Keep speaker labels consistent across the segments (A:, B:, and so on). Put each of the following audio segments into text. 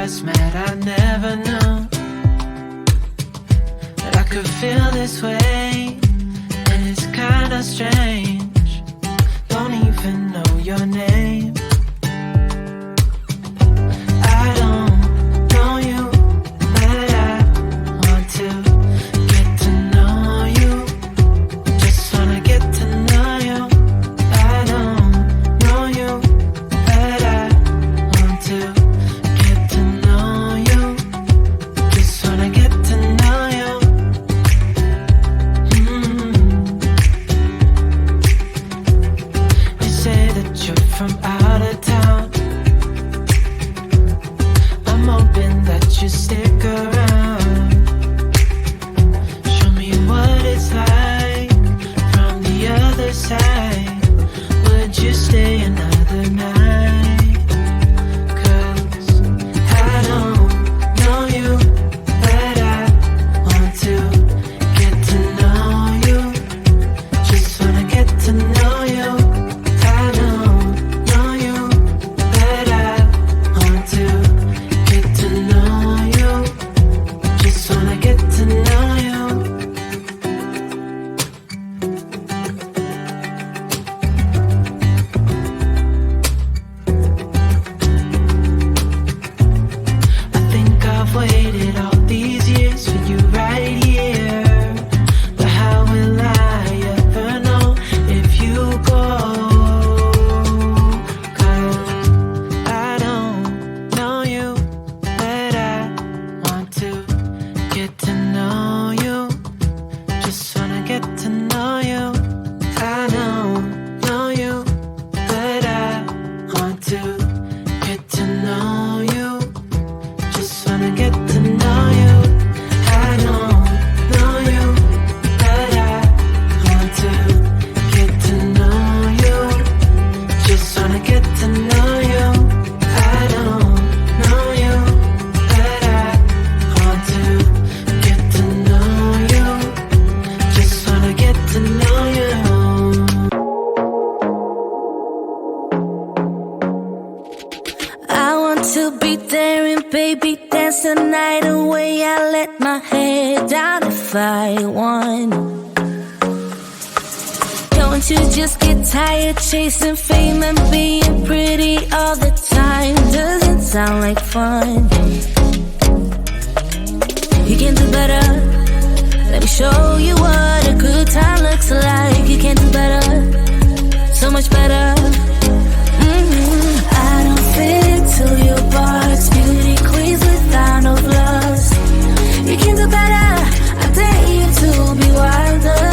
A: first met, I never knew that I could feel this way. And it's kinda strange, don't even know your name. I don't know you, but I want to get to know you. Just wanna get to know you. I don't know you, but I want to get to know you. Just wanna get to know you. You say that you're from out of town. I'm hoping that you stick around. Show me what it's like from the other side. Would you stay another night? 'Cause I don't know you, but I want to get to know you. Just wanna get to know you. I don't know you, but I want to get to know you. Just wanna get to know you. I think I've waited all these years for you right here. But how will I ever know if you go? 'Cause I don't know you, but I want to get to know you. Just wanna get to know you. I don't know you, but I want to get to know you. Just wanna get to know you. I don't know you, but I want to get to know you. Just wanna get to know you. I don't know you, but I want to get to know you. Just wanna get to know you.
B: I want to be there and baby dance the night away. I let my head down if I want. Don't you just get tired chasing fame and being pretty all the time? Doesn't sound like fun. You can do better. Let me show you what a good time looks like. You can do better, so much better. I don't fit into your box. Beauty queens without no flaws. You can do better. I dare you to be wilder.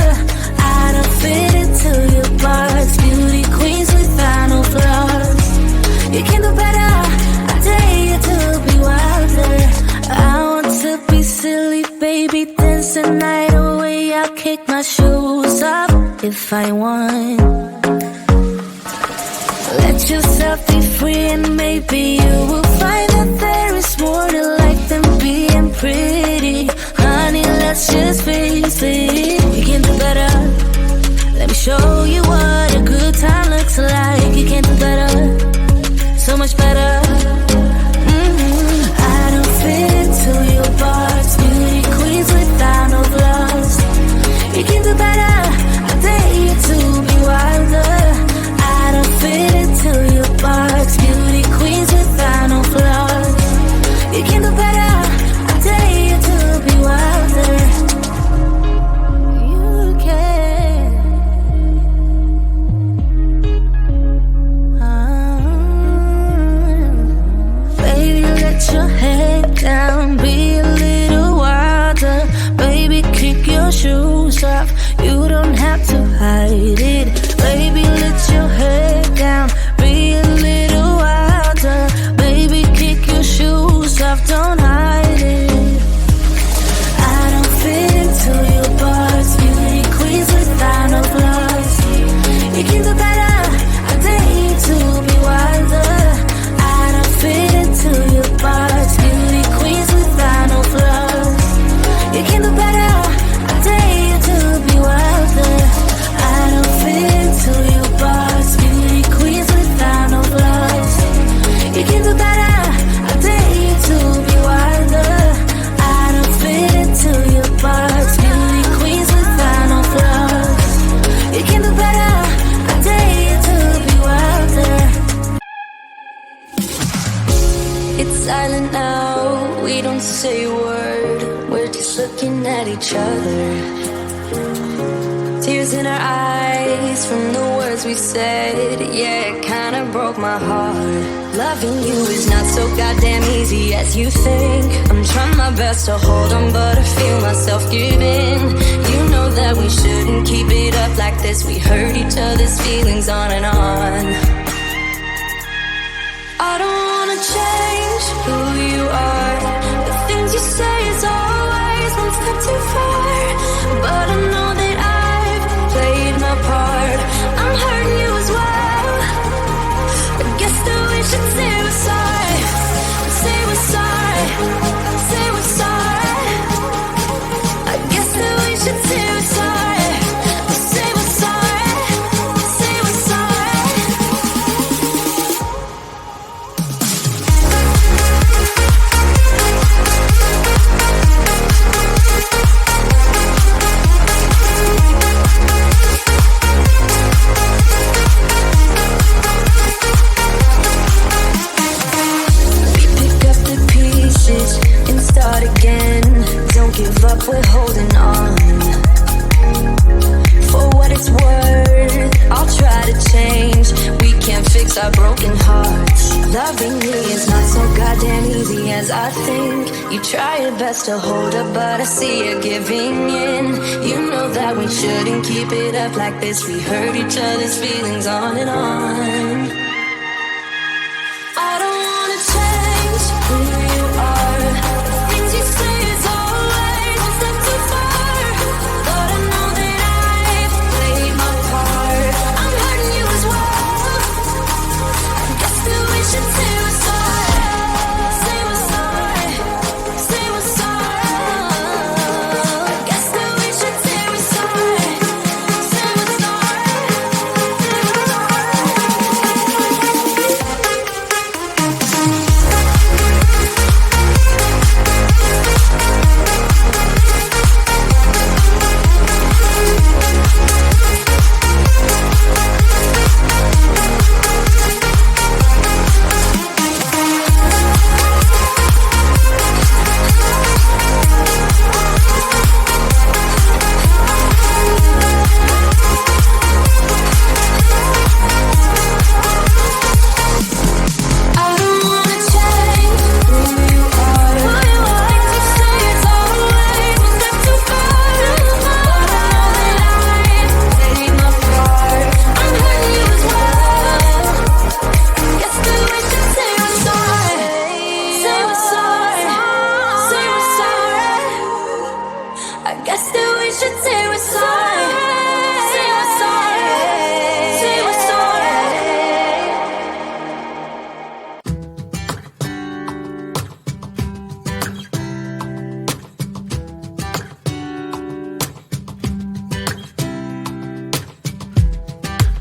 B: I don't fit into your box. Beauty queens without no flaws. You can do better. I dare you to be wilder. I want to be silly, baby, dance the night away. I'll kick my shoes off if I want. Let yourself be free and maybe you will find that there is more to life than being pretty. Honey, let's just face it. We can do better. Let me show you what a good time looks like. You can do better, so much better. I don't fit into your box. Beauty queens without no flaws. You can do better. I dare you to be wilder. I don't fit into your box. Beauty queens without no flaws. You can do better. I dare you to be wilder. You can. Baby, let your head down. Be a little wilder. Baby, kick your shoes off. You don't have to hide it. Baby, let your head down. Be a little wilder. Baby, kick your shoes off. Don't hide it. I don't fit into your box. Beauty queens without no flaws. You can do better. I dare you to be wilder. I don't fit into your box. Beauty queens without no flaws. You can do better. I dare you to be wilder. I don't fit It's silent now, we don't say a word. We're just looking at each other. Tears in our eyes from the words we've said. Yeah, it kinda broke my heart. Loving you is not so goddamn easy as you think. I'm trying my best to hold on, but I feel myself giving. You know that we shouldn't keep it up like this. We hurt each other's feelings on and on. I don't wanna change who you are. The things you say is always one step too far. But I know that I've played my part. I'm hurting you as well. I guess that we should say we're sorry. Say we're sorry. Say we're sorry. I guess that we should say we're sorry. Say we're sorry. Say we're sorry. And start again. Don't give up, we're holding on. For what it's worth, I'll try to change. We can't fix our broken hearts. Loving me is not so goddamn easy as I think. You try your best to hold up, but I see you giving in. You know that we shouldn't keep it up like this. We hurt each other's feelings on and on. I don't wanna change who you are. The things you say is always one step too far. But I know that I've played my part. I'm hurting you as well. I guess that we should say we're sorry. Say we're sorry. Say we're sorry. I guess that we should say we're sorry. Say we're sorry. I don't wanna change who you are. The things you say is always one step too far. But I know that I've played my part. I'm hurting you as well. Guess that we should say we're sorry. Say we're sorry. Say we're sorry. I guess that we should say we're sorry. Say we're sorry. Say we're sorry.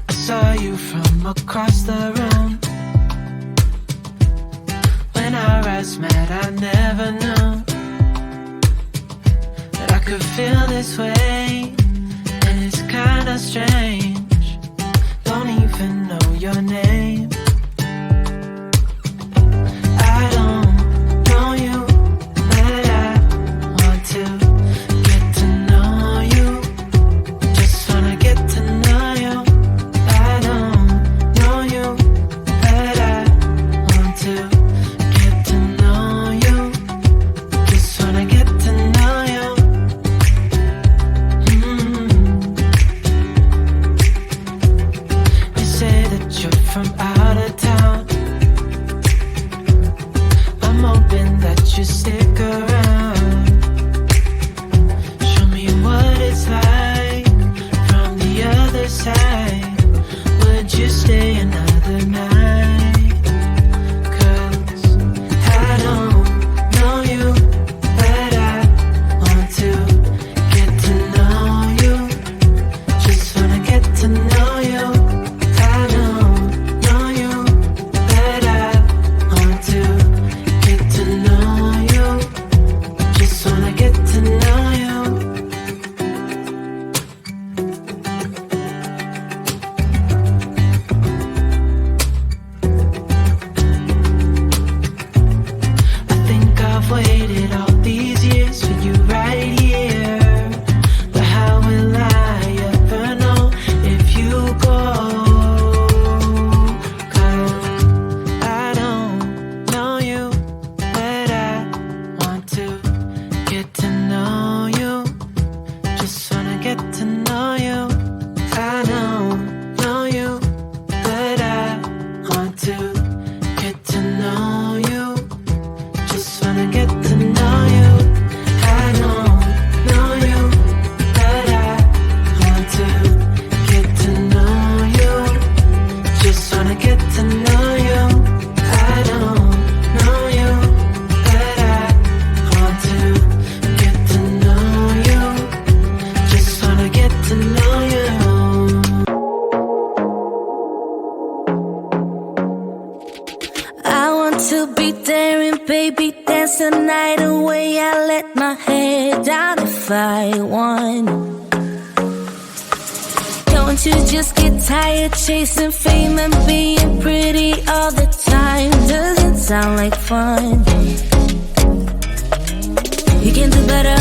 A: I saw you from across the room. When our eyes met, I never knew that I could feel this way. And it's kinda strange. Don't even know your name. I don't know you, but I want to get to know you. Just wanna get to know you. I don't know you, but I want to get to know you. Just wanna get to know you. You say that you're from out of town. I'm hoping that you stick around. Show me what it's like from the other side. Would you stay another night? 'Cause I don't know you, but I want to get to know you. Just wanna get to know you. I don't know you, but I want to get to know you.
B: to be there and baby dance the night away. I let my head down if I won. Don't you just get tired chasing fame and being pretty all the time? Doesn't sound like fun. You can do better.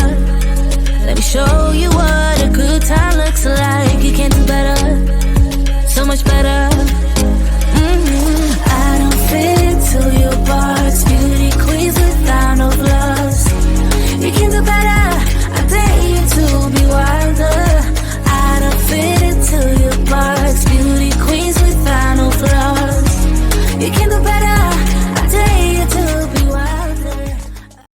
B: Let me show you what a good time looks like. You can do better, so much better. I don't fit into your body.